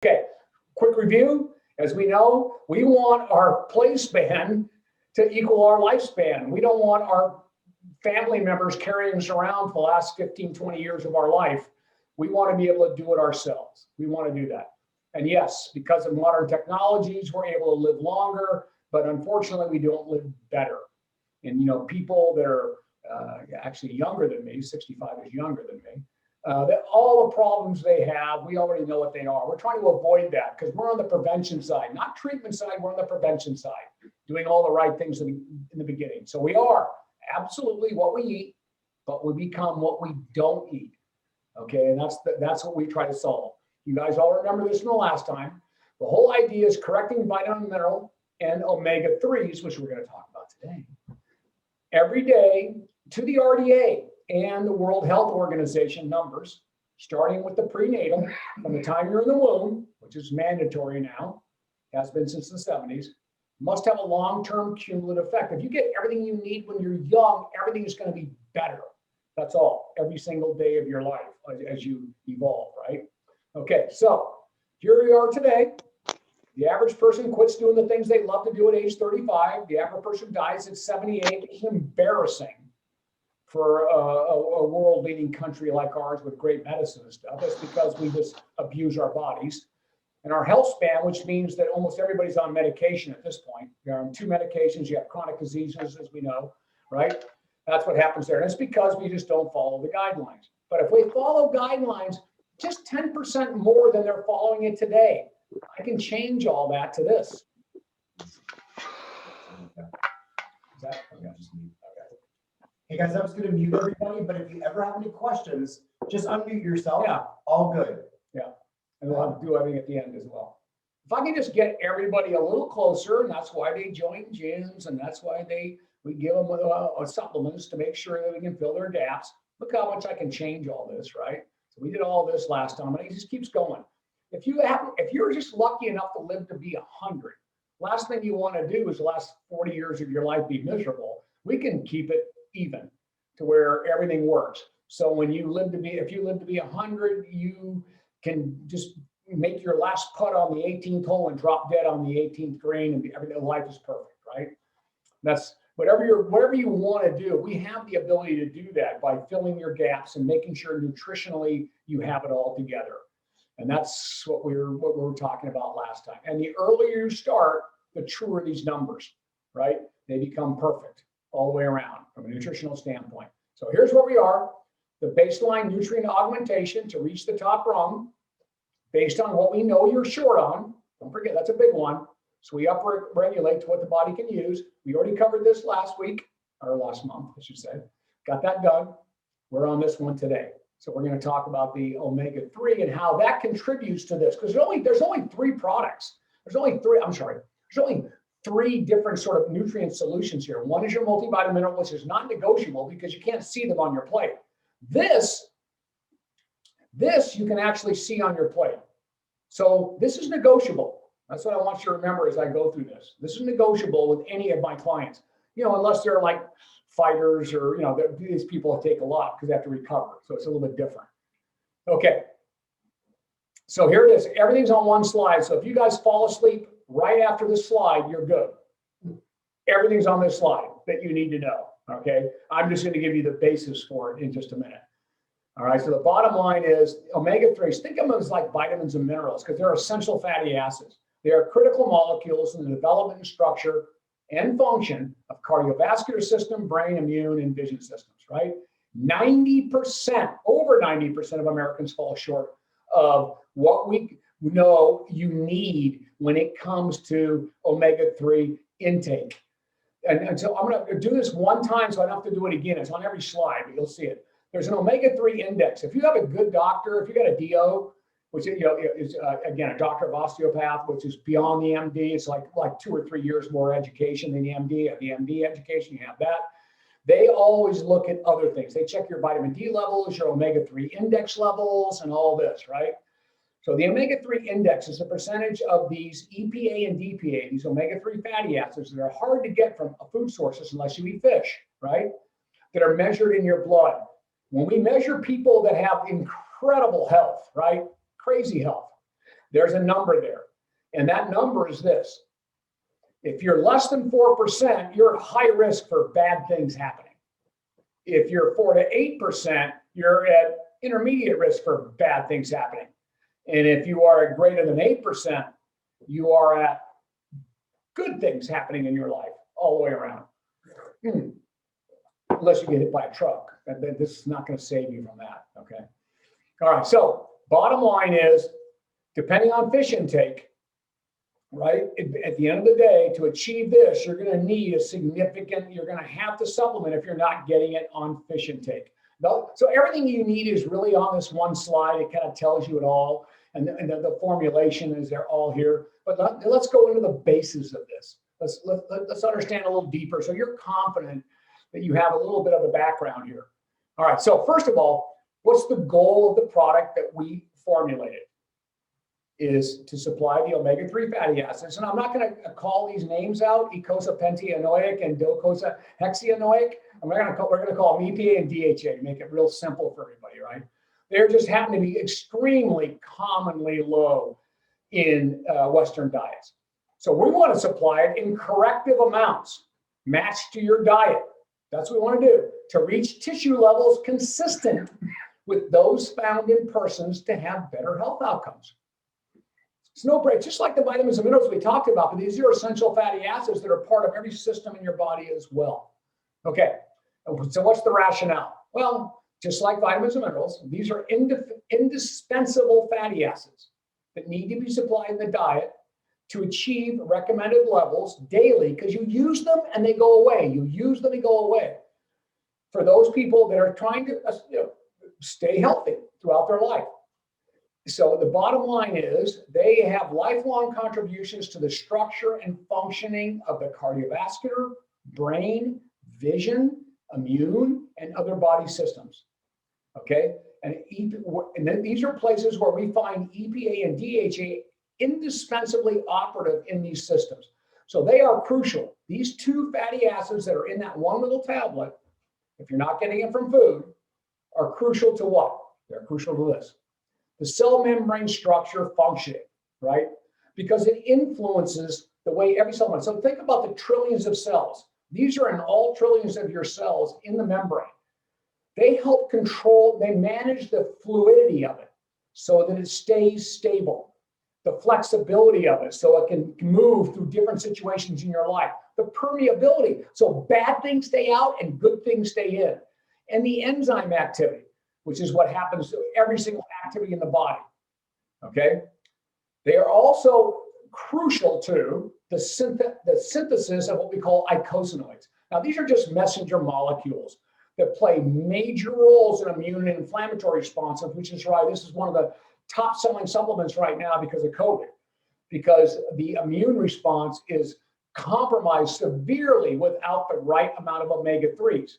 Okay, quick review. As we know, we want our play span to equal our lifespan. We don't want our family members carrying us around for the last 15, 20 years of our life. We want to be able to do it ourselves. We want to do that. And yes, because of modern technologies, we're able to live longer, but unfortunately, we don't live better. And people that are actually younger than me, 65 is younger than me, that all the problems they have, we already know what they are. We're trying to avoid that because we're on the prevention side, not treatment side, we're on the prevention side, doing all the right things in the beginning. So we are absolutely what we eat, but we become what we don't eat. Okay, and that's what we try to solve. You guys all remember this from the last time. The whole idea is correcting vitamin, mineral, and omega-3s, which we're going to talk about today, every day to the RDA and the World Health Organization numbers, starting with the prenatal, from the time you're in the womb, which is mandatory now, has been since the 70s, must have a long-term cumulative effect. If you get everything you need when you're young, everything is going to be better. That's all, every single day of your life as you evolve, right? Okay, so here we are today. The average person quits doing the things they love to do at age 35. The average person dies at 78. It's embarrassing for a world-leading country like ours with great medicine and stuff. That's because we just abuse our bodies. And our health span, which means that almost everybody's on medication at this point. You're on 2 medications, you have chronic diseases, as we know, right? That's what happens there. And it's because we just don't follow the guidelines. But if we follow guidelines just 10% more than they're following it today, I can change all that to this. Hey guys, I'm just going to mute everybody, but if you ever have any questions, just unmute yourself. Yeah. All good. Yeah. And we'll have to do everything at the end as well. If I can just get everybody a little closer, and that's why they join gyms, and that's why we give them supplements to make sure that we can fill their gaps. Look how much I can change all this, right? So we did all this last time, and it just keeps going. If you're just lucky enough to live to be 100, last thing you want to do is the last 40 years of your life be miserable. We can keep it even to where everything works. So when you live to be, if you live to be 100, you can just make your last putt on the 18th hole and drop dead on the 18th green, and everything, life is perfect, right? That's whatever you want to do. We have the ability to do that by filling your gaps and making sure nutritionally you have it all together. And that's what we were talking about last time. And the earlier you start, the truer these numbers, right? They become perfect all the way around from a nutritional standpoint. So here's where we are. The baseline nutrient augmentation to reach the top rung based on what we know you're short on. Don't forget, that's a big one. So we upregulate to what the body can use. We already covered this last week, or last month, I should say. Got that done. We're on this one today. So we're going to talk about the omega-3 and how that contributes to this. Because there's only 3 products. There's only 3 different sort of nutrient solutions here. One is your multivitamin mineral, which is not negotiable because you can't see them on your plate. This you can actually see on your plate. So this is negotiable. That's what I want you to remember as I go through this. This is negotiable with any of my clients, unless they're like fighters or, these people take a lot because they have to recover. So it's a little bit different. Okay. So here it is. Everything's on one slide. So if you guys fall asleep right after this slide, you're good. Everything's on this slide that you need to know. Okay. I'm just going to give you the basis for it in just a minute. All right. So the bottom line is omega-3s. Think of them as like vitamins and minerals because they're essential fatty acids. They are critical molecules in the development and structure and function of cardiovascular system, brain, immune, and vision systems, right? 90%, over 90% of Americans fall short of what we know you need when it comes to omega-3 intake. And so I'm going to do this one time so I don't have to do it again. It's on every slide, but you'll see it. There's an omega-3 index. If you have a good doctor, if you got a DO, which is again a doctor of osteopath, which is beyond the MD. It's like 2 or 3 years more education than the MD. The MD education, you have that. They always look at other things. They check your vitamin D levels, your omega-3 index levels, and all this, right? So the omega-3 index is the percentage of these EPA and DPA, these omega-3 fatty acids that are hard to get from food sources unless you eat fish, right? That are measured in your blood. When we measure people that have incredible health, right? Crazy health. There's a number there. And that number is this. If you're less than 4%, you're at high risk for bad things happening. If you're 4 to 8%, you're at intermediate risk for bad things happening. And if you are at greater than 8%, you are at good things happening in your life all the way around. Unless you get hit by a truck. And then this is not going to save you from that, okay? All right, so bottom line is, depending on fish intake, right, at the end of the day, to achieve this, you're going to need a significant, you're going to have to supplement if you're not getting it on fish intake. So everything you need is really on this one slide. It kind of tells you it all. And the formulation is there all here. But let's go into the basis of this. Let's understand a little deeper so you're confident that you have a little bit of a background here. All right, so first of all, what's the goal of the product that we formulated? Is to supply the omega-3 fatty acids. And I'm not going to call these names out, eicosapentaenoic and docosahexaenoic. We're going to call them EPA and DHA to make it real simple for everybody, right? They just happen to be extremely commonly low in Western diets. So we want to supply it in corrective amounts, matched to your diet. That's what we want to do, to reach tissue levels consistent with those found in persons to have better health outcomes. It's no break, just like the vitamins and minerals we talked about, but these are essential fatty acids that are part of every system in your body as well. Okay, so what's the rationale? Well, just like vitamins and minerals, these are indispensable fatty acids that need to be supplied in the diet to achieve recommended levels daily, because you use them and they go away. You use them and go away. For those people that are trying to stay healthy throughout their life. So the bottom line is they have lifelong contributions to the structure and functioning of the cardiovascular, brain, vision, immune, and other body systems. Okay? And then these are places where we find EPA and DHA indispensably operative in these systems. So they are crucial. These two fatty acids that are in that one little tablet, if you're not getting it from food, are crucial to what? They're crucial to this. The cell membrane structure functioning, right? Because it influences the way every cell moves. So think about the trillions of cells. These are in all trillions of your cells in the membrane. They help control, they manage the fluidity of it so that it stays stable. The flexibility of it so it can move through different situations in your life. The permeability, so bad things stay out and good things stay in. And the enzyme activity, which is what happens to every single activity in the body, okay? They are also crucial to the synthesis of what we call icosinoids. Now, these are just messenger molecules that play major roles in immune and inflammatory responses, which is why this is one of the top selling supplements right now because of COVID, because the immune response is compromised severely without the right amount of omega-3s.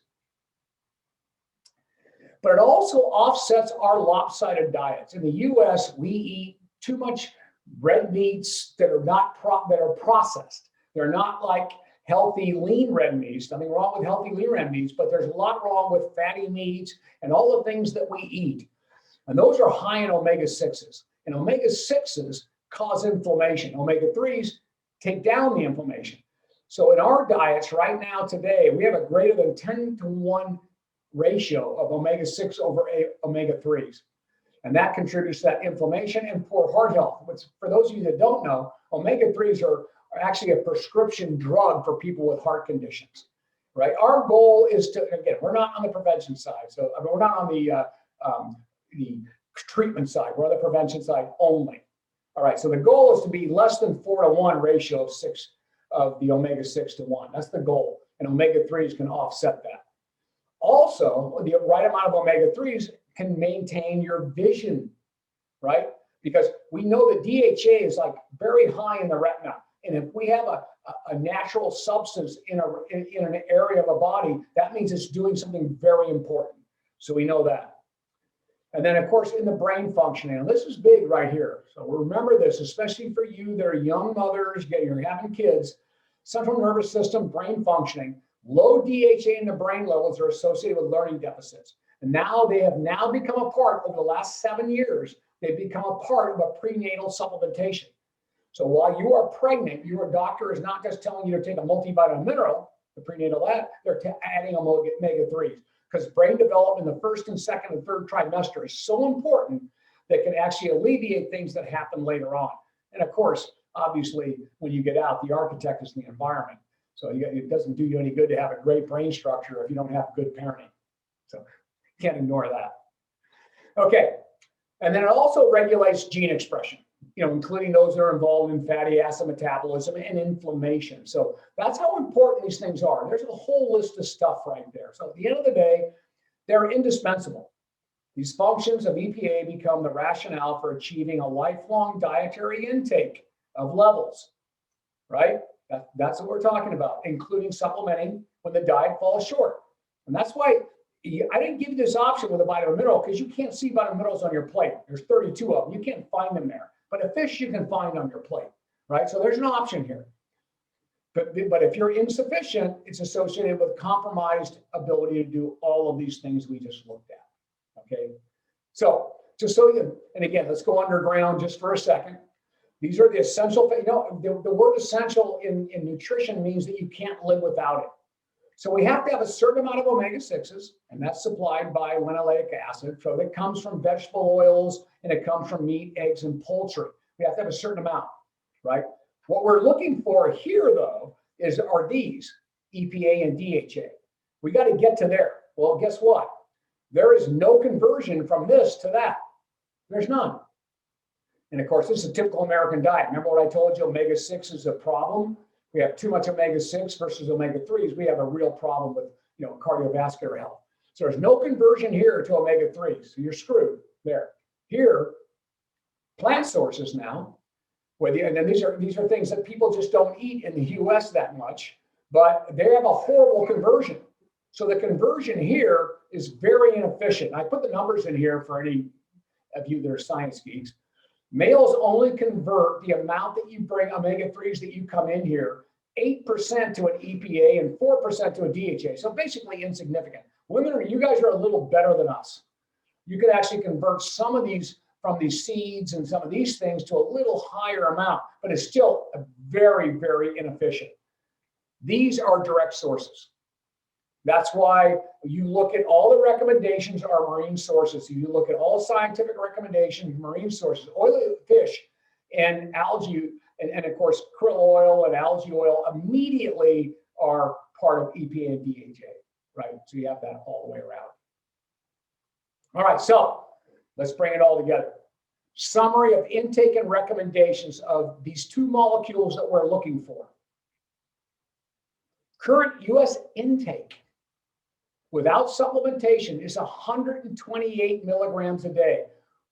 But it also offsets our lopsided diets. In the US, we eat too much red meats that are processed. They're not like healthy lean red meats. Nothing wrong with healthy lean red meats, but there's a lot wrong with fatty meats and all the things that we eat. And those are high in omega-6s. And omega-6s cause inflammation. Omega-3s take down the inflammation. So in our diets right now today, we have a greater than 10-to-1 ratio of omega-6 over omega-3s. And that contributes to that inflammation and poor heart health. Which, for those of you that don't know, omega-3s are actually a prescription drug for people with heart conditions, right? Our goal is to, again, we're not on the prevention side. So we're not on the treatment side. We're on the prevention side only. All right, so the goal is to be less than 4-to-1 ratio of the omega-6 to 1. That's the goal. And omega-3s can offset that. Also, the right amount of omega-3s can maintain your vision, right? Because we know that DHA is like very high in the retina. And if we have a natural substance in an area of a body, that means it's doing something very important. So we know that. And then, of course, in the brain functioning, and this is big right here. So remember this, especially for you that are young mothers, you're having kids, central nervous system, brain functioning. Low DHA in the brain levels are associated with learning deficits. And now they have become a part over the last 7 years They become a part of a prenatal supplementation. So while you are pregnant, your doctor is not just telling you to take a multivitamin mineral, the prenatal they're adding omega-3s, because brain development in the first and second and third trimester is so important that can actually alleviate things that happen later on. And of course, obviously, when you get out, the architect is the environment. So it doesn't do you any good to have a great brain structure if you don't have good parenting. So can't ignore that. Okay, and then it also regulates gene expression, including those that are involved in fatty acid metabolism and inflammation. So that's how important these things are. There's a whole list of stuff right there. So at the end of the day, they're indispensable. These functions of EPA become the rationale for achieving a lifelong dietary intake of levels, right? That's what we're talking about, including supplementing when the diet falls short. And that's why I didn't give you this option with a vitamin mineral, because you can't see vitamin minerals on your plate. There's 32 of them. You can't find them there. But a fish you can find on your plate, right? So there's an option here. But if you're insufficient, it's associated with compromised ability to do all of these things we just looked at. Okay, so just so you, and again, let's go underground just for a second. These are the essential things. The word essential in nutrition means that you can't live without it. So we have to have a certain amount of omega-6s, and that's supplied by linoleic acid. So it comes from vegetable oils, and it comes from meat, eggs, and poultry. We have to have a certain amount, right? What we're looking for here, though, are these, EPA and DHA. We got to get to there. Well, guess what? There is no conversion from this to that. There's none. And of course, this is a typical American diet. Remember what I told you, omega-6 is a problem? We have too much omega-6 versus omega-3s. We have a real problem with cardiovascular health. So there's no conversion here to omega-3s. So you're screwed there. Here, plant sources now, and then these are things that people just don't eat in the US that much, but they have a horrible conversion. So the conversion here is very inefficient. I put the numbers in here for any of you that are science geeks. Males only convert the amount that you bring omega-3s that you come in here, 8% to an EPA and 4% to a DHA. So basically insignificant. Women, you guys are a little better than us. You could actually convert some of these from these seeds and some of these things to a little higher amount, but it's still very, very inefficient. These are direct sources. That's why you look at all the recommendations are marine sources. So you look at all scientific recommendations, marine sources, oily fish and algae, and of course, krill oil and algae oil immediately are part of EPA and DHA, right? So you have that all the way around. All right, so let's bring it all together. Summary of intake and recommendations of these two molecules that we're looking for. Current US intake without supplementation is 128 milligrams a day.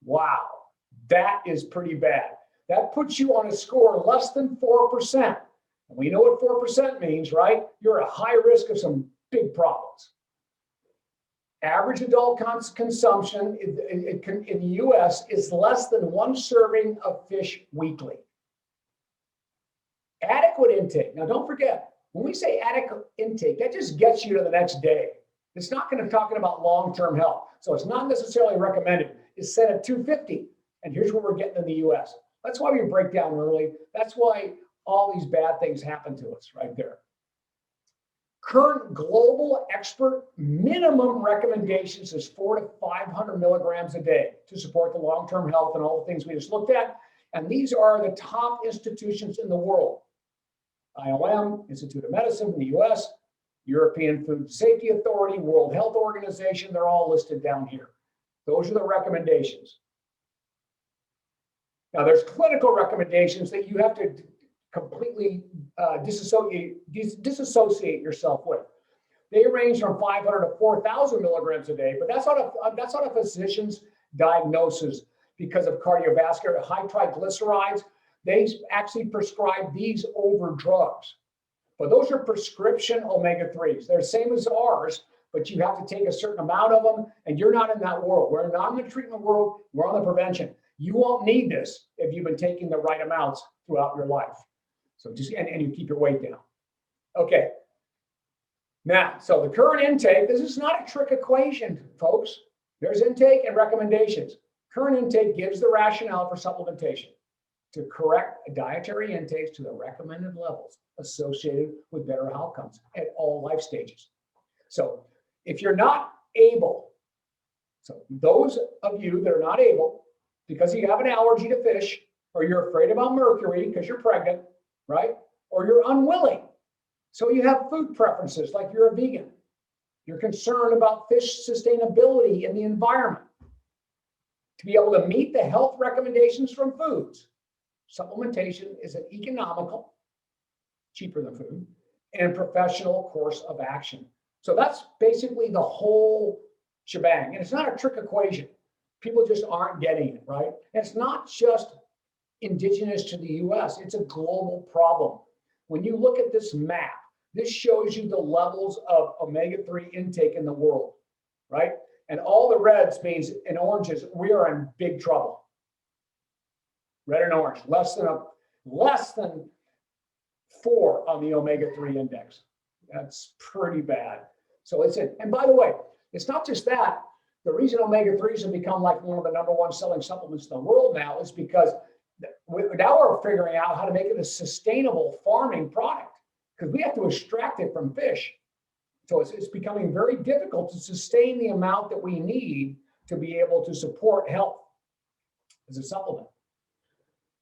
Wow, that is pretty bad. That puts you on a score less than 4%. And we know what 4% means, right? You're at high risk of some big problems. Average adult consumption in the US is less than 1 serving of fish weekly. Adequate intake. Now, don't forget, when we say adequate intake, that just gets you to the next day. It's not going to be talking about long-term health. So it's not necessarily recommended. It's set at 250. And here's what we're getting in the US. That's why we break down early. That's why all these bad things happen to us right there. Current global expert minimum recommendations is 400 to 500 milligrams a day to support the long-term health and all the things we just looked at. And these are the top institutions in the world. IOM, Institute of Medicine in the US, European Food Safety Authority, World Health Organization, they're all listed down here. Those are the recommendations. Now, there's clinical recommendations that you have to completely disassociate yourself with. They range from 500 to 4,000 milligrams a day, but that's not a physician's diagnosis because of cardiovascular high triglycerides. They actually prescribe these over drugs. But those are prescription omega-3s. They're the same as ours, but you have to take a certain amount of them, and you're not in that world. We're not in the treatment world. We're on the prevention. You won't need this if you've been taking the right amounts throughout your life. So just, and you keep your weight down. Okay. Now, so the current intake, this is not a trick equation, folks. There's intake and recommendations. Current intake gives the rationale for supplementation to correct dietary intakes to the recommended levels associated with better outcomes at all life stages. So if you're not able, so those of you that are not able, because you have an allergy to fish, or you're afraid about mercury because you're pregnant, right? Or you're unwilling. So you have food preferences, like you're a vegan. You're concerned about fish sustainability in the environment. To be able to meet the health recommendations from foods, supplementation is an economical, cheaper than food, and professional course of action. So that's basically the whole shebang. And it's not a trick equation. People just aren't getting it, right? And it's not just indigenous to the US, it's a global problem. When you look at this map, this shows you the levels of omega-3 intake in the world, right? And all the reds means in oranges, we are in big trouble. Red and orange, less than 4 on the omega-3 index. That's pretty bad. So it's in. And by the way, it's not just that. The reason omega-3s have become like one of the #1 selling supplements in the world now is because now we're figuring out how to make it a sustainable farming product, because we have to extract it from fish. So it's becoming very difficult to sustain the amount that we need to be able to support health as a supplement.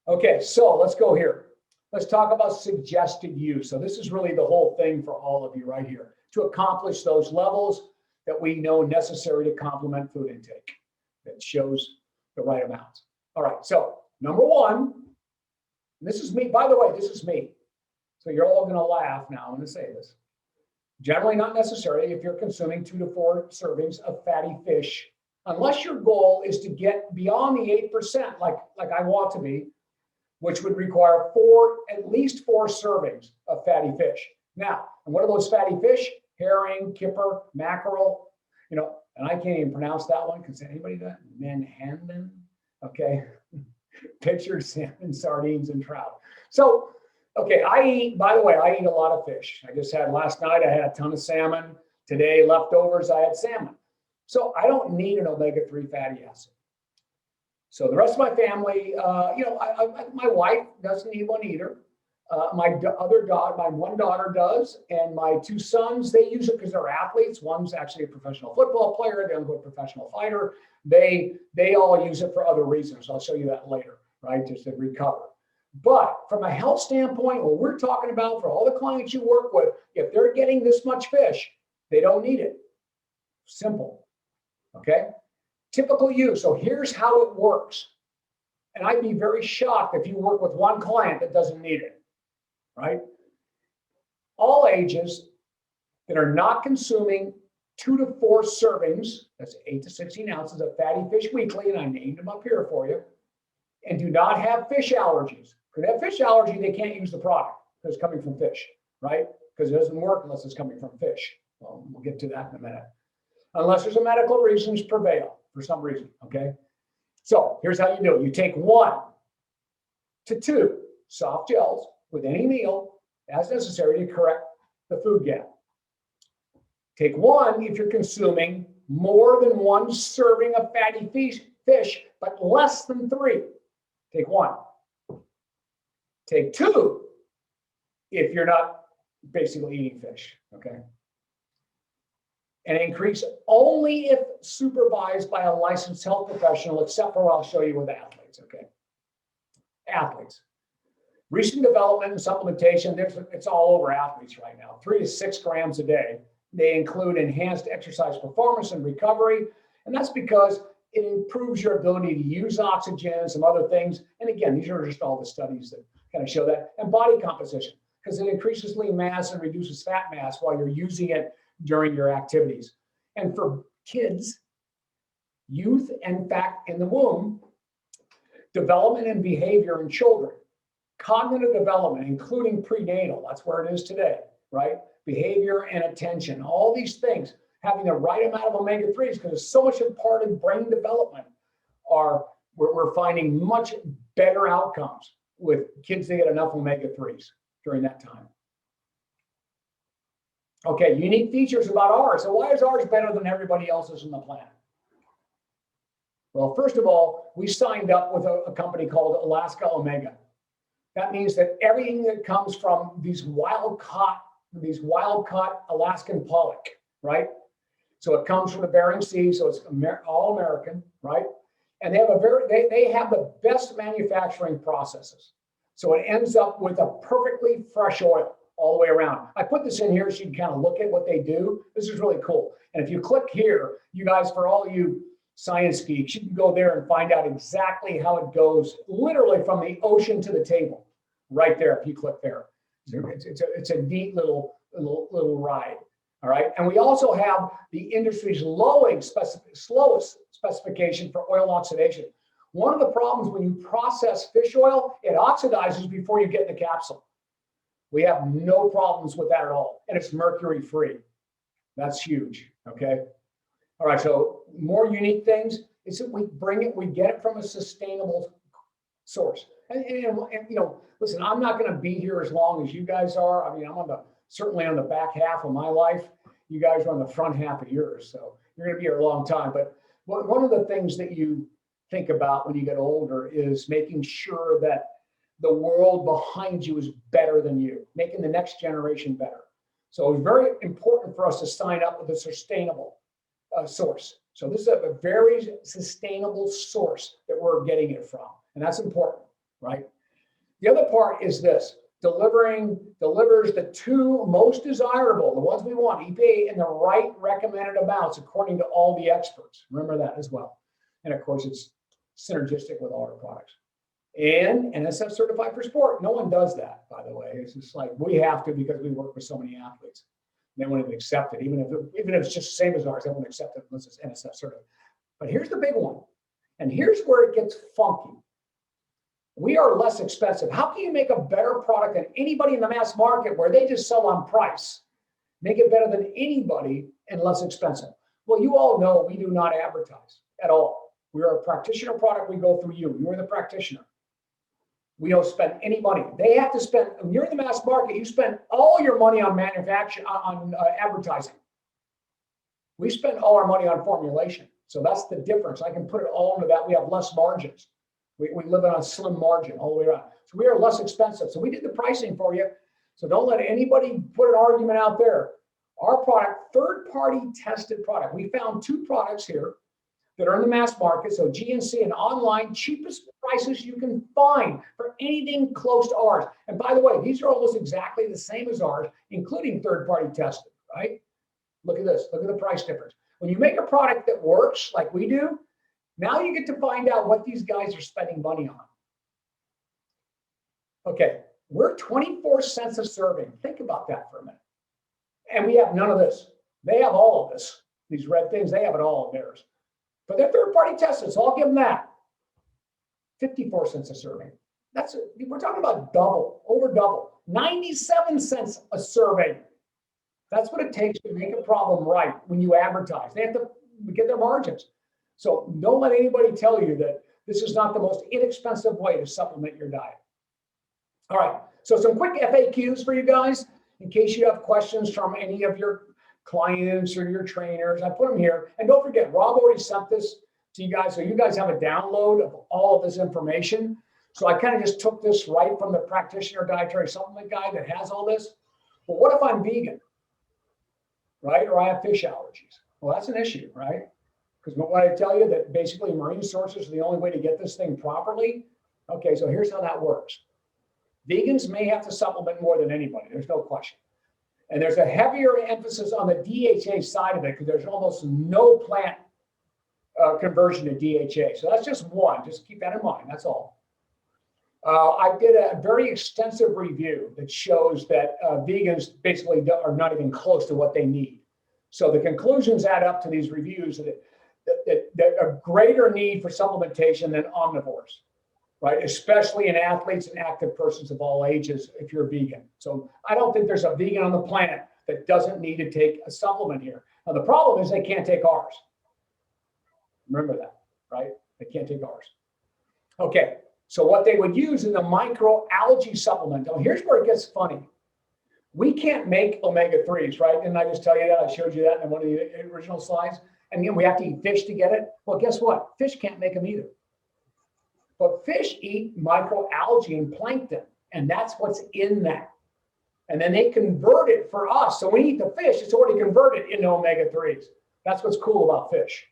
Okay, so let's go here. Let's talk about suggested use. So this is really the whole thing for all of you right here, to accomplish those levels that we know necessary to complement food intake that shows the right amount. All right, so #1, this is me, by the way, this is me. So you're all gonna laugh now, I'm gonna say this. Generally not necessary if you're consuming 2 to 4 servings of fatty fish, unless your goal is to get beyond the 8%, like I want to be, which would require at least 4 servings of fatty fish. Now, and what are those fatty fish? Herring, kipper, mackerel, and I can't even pronounce that one. Because anybody do that? Menhaden, okay? Pictured salmon, sardines, and trout. So, okay, by the way, I eat a lot of fish. I just had last night, I had a ton of salmon. Today, leftovers, I had salmon. So I don't need an omega-3 fatty acid. So the rest of my family, my wife doesn't need one either. My one daughter does, and my 2 sons, they use it because they're athletes. One's actually a professional football player, the other a professional fighter. They all use it for other reasons. I'll show you that later, right? Just to recover. But from a health standpoint, what we're talking about for all the clients you work with, if they're getting this much fish, they don't need it. Simple. Okay? Typical use. So here's how it works. And I'd be very shocked if you work with one client that doesn't need it, right? All ages that are not consuming 2 to 4 servings, that's 8 to 16 ounces of fatty fish weekly, and I named them up here for you, and do not have fish allergies. If they have fish allergy, they can't use the product because it's coming from fish, right? Because it doesn't work unless it's coming from fish. Well, we'll get to that in a minute. Unless there's a medical reasons prevail for some reason, okay? So here's how you do it. You take 1 to 2 soft gels with any meal as necessary to correct the food gap. Take 1 if you're consuming more than 1 serving of fatty fish, but less than 3. Take 1. Take 2 if you're not basically eating fish, okay? And increase only if supervised by a licensed health professional, except for what I'll show you with athletes, okay? Athletes. Recent development in supplementation, it's all over athletes right now, 3 to 6 grams a day. They include enhanced exercise performance and recovery, and that's because it improves your ability to use oxygen and some other things. And again, these are just all the studies that kind of show that. And body composition, because it increases lean mass and reduces fat mass while you're using it during your activities. And for kids, youth, and in fact in the womb, development and behavior in children, cognitive development, including prenatal, that's where it is today, right? Behavior and attention, all these things, having the right amount of omega-3s, because it's so much a part of brain development, we're finding much better outcomes with kids that get enough omega-3s during that time. Okay, unique features about ours. So why is ours better than everybody else's on the planet? Well, first of all, we signed up with a company called Alaska Omega. That means that everything that comes from these wild caught Alaskan pollock, right? So it comes from the Bering Sea, so it's all American, right? And they have they have the best manufacturing processes. So it ends up with a perfectly fresh oil all the way around. I put this in here so you can kind of look at what they do. This is really cool. And if you click here, you guys, for all you science geeks, you can go there and find out exactly how it goes, literally from the ocean to the table, right there. If you click there, it's a neat little ride. All right, and we also have the industry's slowest specification for oil oxidation. One of the problems when you process fish oil, it oxidizes before you get in the capsule. We have no problems with that at all, and it's mercury free. That's huge. Okay. All right, so more unique things is that we get it from a sustainable source. And you know, listen, I'm not going to be here as long as you guys are. I mean, I'm certainly on the back half of my life. You guys are on the front half of yours, so you're going to be here a long time. But one of the things that you think about when you get older is making sure that the world behind you is better than you, making the next generation better. So it's very important for us to sign up with a sustainable source. So this is a very sustainable source that we're getting it from, and that's important, right? The other part is this: delivers the two most desirable, the ones we want, EPA, in the right recommended amounts according to all the experts. Remember that as well. And of course, it's synergistic with all our products. And NSF certified for sport. No one does that, by the way. It's just like we have to because we work with so many athletes. They won't even accept it, even if it's just the same as ours. They won't accept it unless it's NSF certified. But here's the big one, and here's where it gets funky. We are less expensive. How can you make a better product than anybody in the mass market where they just sell on price? Make it better than anybody and less expensive. Well, you all know we do not advertise at all. We are a practitioner product. We go through you. You're the practitioner. We don't spend any money. They have to spend, when you're in the mass market, you spend all your money on advertising. We spend all our money on formulation. So that's the difference. I can put it all into that. We have less margins. We live on a slim margin all the way around. So we are less expensive. So we did the pricing for you. So don't let anybody put an argument out there. Our product, third-party tested product. We found two products here that are in the mass market. So GNC and online, cheapest prices you can find for anything close to ours. And by the way, these are almost exactly the same as ours, including third-party tested, right? Look at this. Look at the price difference. When you make a product that works like we do, now you get to find out what these guys are spending money on. Okay, we're 24 cents a serving. Think about that for a minute. And we have none of this. They have all of this. These red things, they have it all of theirs. But they're third-party tested, so I'll give them that. 54 cents a serving. We're talking about double, over double. 97 cents a serving. That's what it takes to make a problem right when you advertise. They have to get their margins. So don't let anybody tell you that this is not the most inexpensive way to supplement your diet. All right, so some quick FAQs for you guys in case you have questions from any of your clients or your trainers. I put them here. And don't forget, Rob already sent this to you guys. So you guys have a download of all of this information. So I kind of just took this right from the practitioner dietary supplement guide that has all this. Well, what if I'm vegan, right? Or I have fish allergies? Well, that's an issue, right? Because what I tell you that basically marine sources are the only way to get this thing properly. Okay, so here's how that works. Vegans may have to supplement more than anybody. There's no question. And there's a heavier emphasis on the DHA side of it because there's almost no plant conversion to DHA. So that's just one. Just keep that in mind. That's all. I did a very extensive review that shows that vegans basically are not even close to what they need. So the conclusions add up to these reviews that a greater need for supplementation than omnivores, right? Especially in athletes and active persons of all ages if you're vegan. So I don't think there's a vegan on the planet that doesn't need to take a supplement here. Now the problem is they can't take ours. Remember that, right? They can't take ours. Okay, so what they would use is a microalgae supplement. Now here's where it gets funny. We can't make omega-3s, right? Didn't I just tell you that? I showed you that in one of the original slides. And we have to eat fish to get it. Well, guess what? Fish can't make them either. But fish eat microalgae and plankton, and that's what's in that. And then they convert it for us. So when we eat the fish, it's already converted into omega-3s. That's what's cool about fish.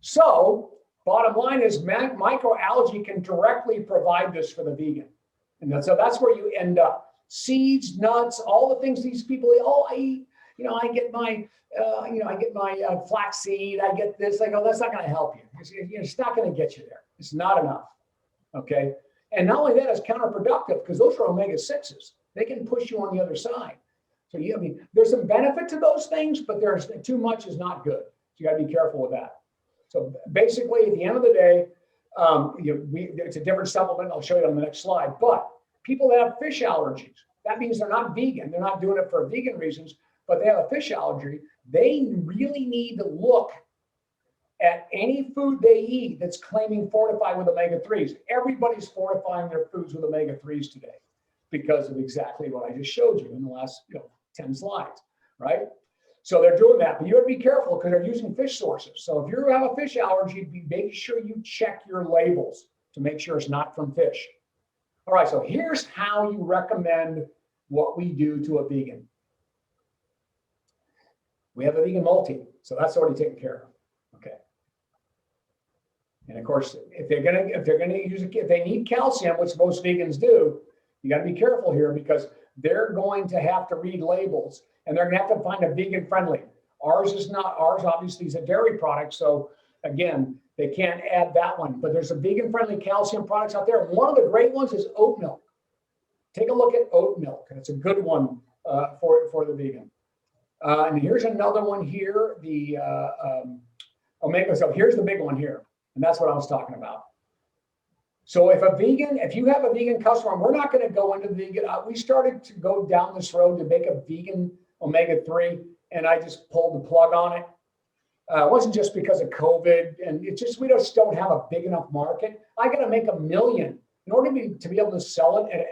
So bottom line is microalgae can directly provide this for the vegan. And so that's where you end up. Seeds, nuts, all the things these people eat. Oh, I eat, I get my, flaxseed, I get this. I go, that's not going to help you. It's not going to get you there. It's not enough. Okay. And not only that, it's counterproductive because those are omega-6s. They can push you on the other side. So there's some benefit to those things, but there's too much is not good. So you got to be careful with that. So basically, at the end of the day, it's a different supplement. I'll show you on the next slide. But people that have fish allergies, that means they're not vegan. They're not doing it for vegan reasons, but they have a fish allergy. They really need to look at any food they eat that's claiming fortified with omega-3s. Everybody's fortifying their foods with omega-3s today because of exactly what I just showed you in the last 10 slides, right? So they're doing that, but you have to be careful because they're using fish sources. So if you have a fish allergy, be making sure you check your labels to make sure it's not from fish. All right, so here's how you recommend what we do to a vegan. We have a vegan multi, so that's already taken care of. Okay. And of course, if they need calcium, which most vegans do, you got to be careful here because they're going to have to read labels and they're going to have to find a vegan friendly. Ours is not. Ours obviously is a dairy product, so again, they can't add that one. But there's some vegan friendly calcium products out there. One of the great ones is oat milk. Take a look at oat milk, and it's a good one for the vegan. And here's another one here, the omega. So here's the big one here, and that's what I was talking about. So if you have a vegan customer, and we're not going to go into the vegan, we started to go down this road to make a vegan omega-3, and I just pulled the plug on it. It wasn't just because of COVID, and it's just we just don't have a big enough market. I got to make $1 million in order to be able to sell it at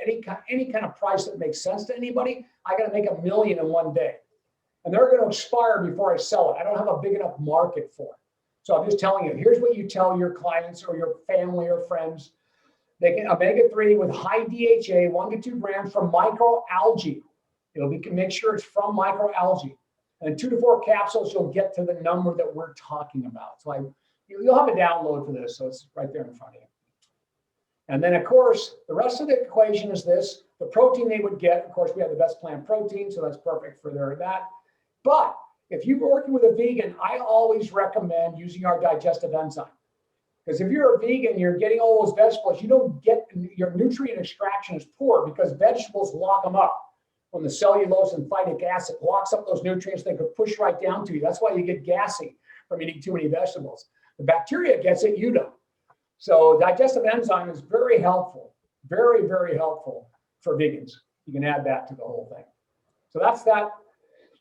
any kind of price that makes sense to anybody. I got to make $1 million in one day, and they're going to expire before I sell it. I don't have a big enough market for it. So I'm just telling you. Here's what you tell your clients or your family or friends. They get omega-3 with high DHA, 1 to 2 grams from microalgae. Make sure it's from microalgae. And 2 to 4 capsules, you'll get to the number that we're talking about. So you'll have a download for this, so it's right there in front of you. And then, of course, the rest of the equation is this. The protein they would get, of course, we have the best plant protein, so that's perfect for that. But if you're working with a vegan, I always recommend using our digestive enzyme. Because if you're a vegan, you're getting all those vegetables, you don't get, your nutrient extraction is poor because vegetables lock them up. When the cellulose and phytic acid locks up those nutrients, they could push right down to you. That's why you get gassy from eating too many vegetables. The bacteria gets it, you don't. So digestive enzyme is very helpful, very, very helpful for vegans. You can add that to the whole thing. So that's that.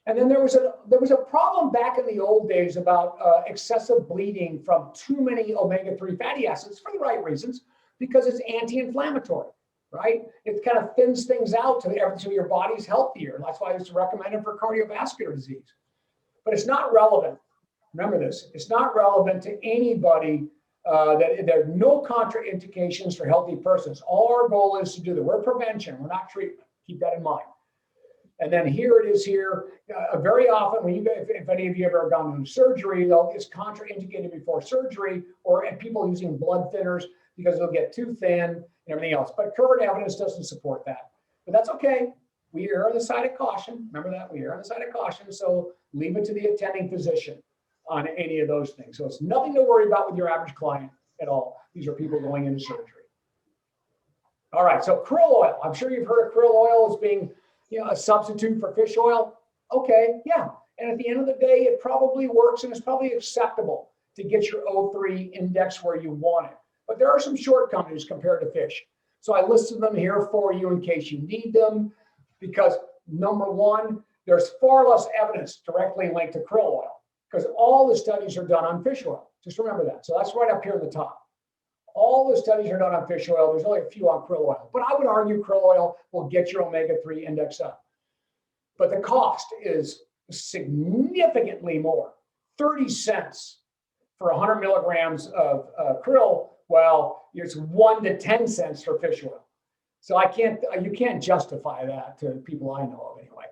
And then there was a problem back in the old days about excessive bleeding from too many omega-3 fatty acids for the right reasons, because it's anti-inflammatory, right? It kind of thins things out so your body's healthier. That's why it's recommended for cardiovascular disease. But it's not relevant. Remember this, it's not relevant to anybody. There are no contraindications for healthy persons. All our goal is to do that. We're prevention, we're not treatment. Keep that in mind. And then here it is here. Very often, when if any of you have ever gone into surgery, it's contraindicated before surgery, or people using blood thinners because they'll get too thin and everything else. But current evidence doesn't support that. But that's okay. We err on the side of caution. Remember that? We err on the side of caution. So leave it to the attending physician on any of those things. So it's nothing to worry about with your average client at all. These are people going into surgery. All right. So krill oil. I'm sure you've heard of krill oil as being a substitute for fish oil. Okay, yeah. And at the end of the day, it probably works and it's probably acceptable to get your O3 index where you want it. But there are some shortcomings compared to fish. So I listed them here for you in case you need them, because number one, there's far less evidence directly linked to krill oil because all the studies are done on fish oil. Just remember that. So that's right up here at the top. All the studies are done on fish oil. There's only a few on krill oil. But I would argue krill oil will get your omega-3 index up. But the cost is significantly more, 30 cents for 100 milligrams of krill, well, it's 1 to 10 cents for fish oil. So you can't justify that to people I know of anyway.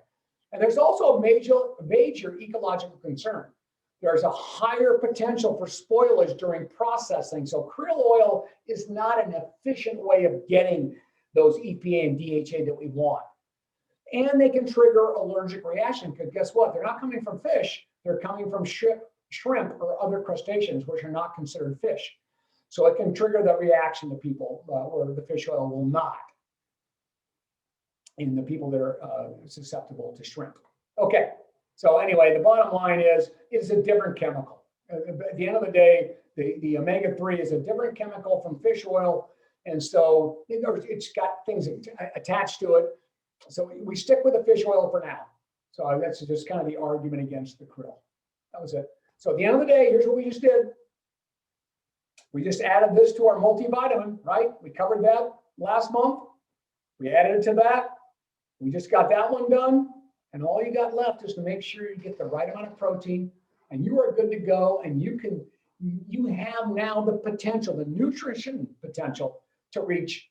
And there's also a major ecological concern. There's a higher potential for spoilage during processing. So krill oil is not an efficient way of getting those EPA and DHA that we want. And they can trigger allergic reaction because guess what? They're not coming from fish. They're coming from shrimp or other crustaceans, which are not considered fish. So it can trigger the reaction to people where the fish oil will not in the people that are susceptible to shrimp. Okay, so anyway, the bottom line is it's a different chemical. At the end of the day, the omega-3 is a different chemical from fish oil. And so it's got things attached to it. So we stick with the fish oil for now. So that's just kind of the argument against the krill. That was it. So at the end of the day, here's what we just did. We just added this to our multivitamin, right? We covered that last month. We added it to that. We just got that one done. And all you got left is to make sure you get the right amount of protein and you are good to go. And you have now the potential, the nutrition potential to reach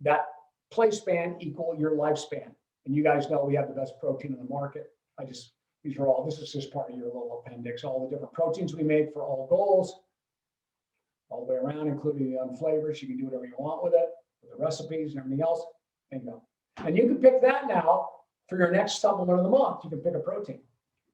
that play span equal your lifespan. And you guys know we have the best protein in the market. this is just part of your little appendix, all the different proteins we make for all goals, all the way around, including the unflavors. You can do whatever you want with it, with the recipes and everything else. There you go. And you can pick that now for your next supplement of the month. You can pick a protein.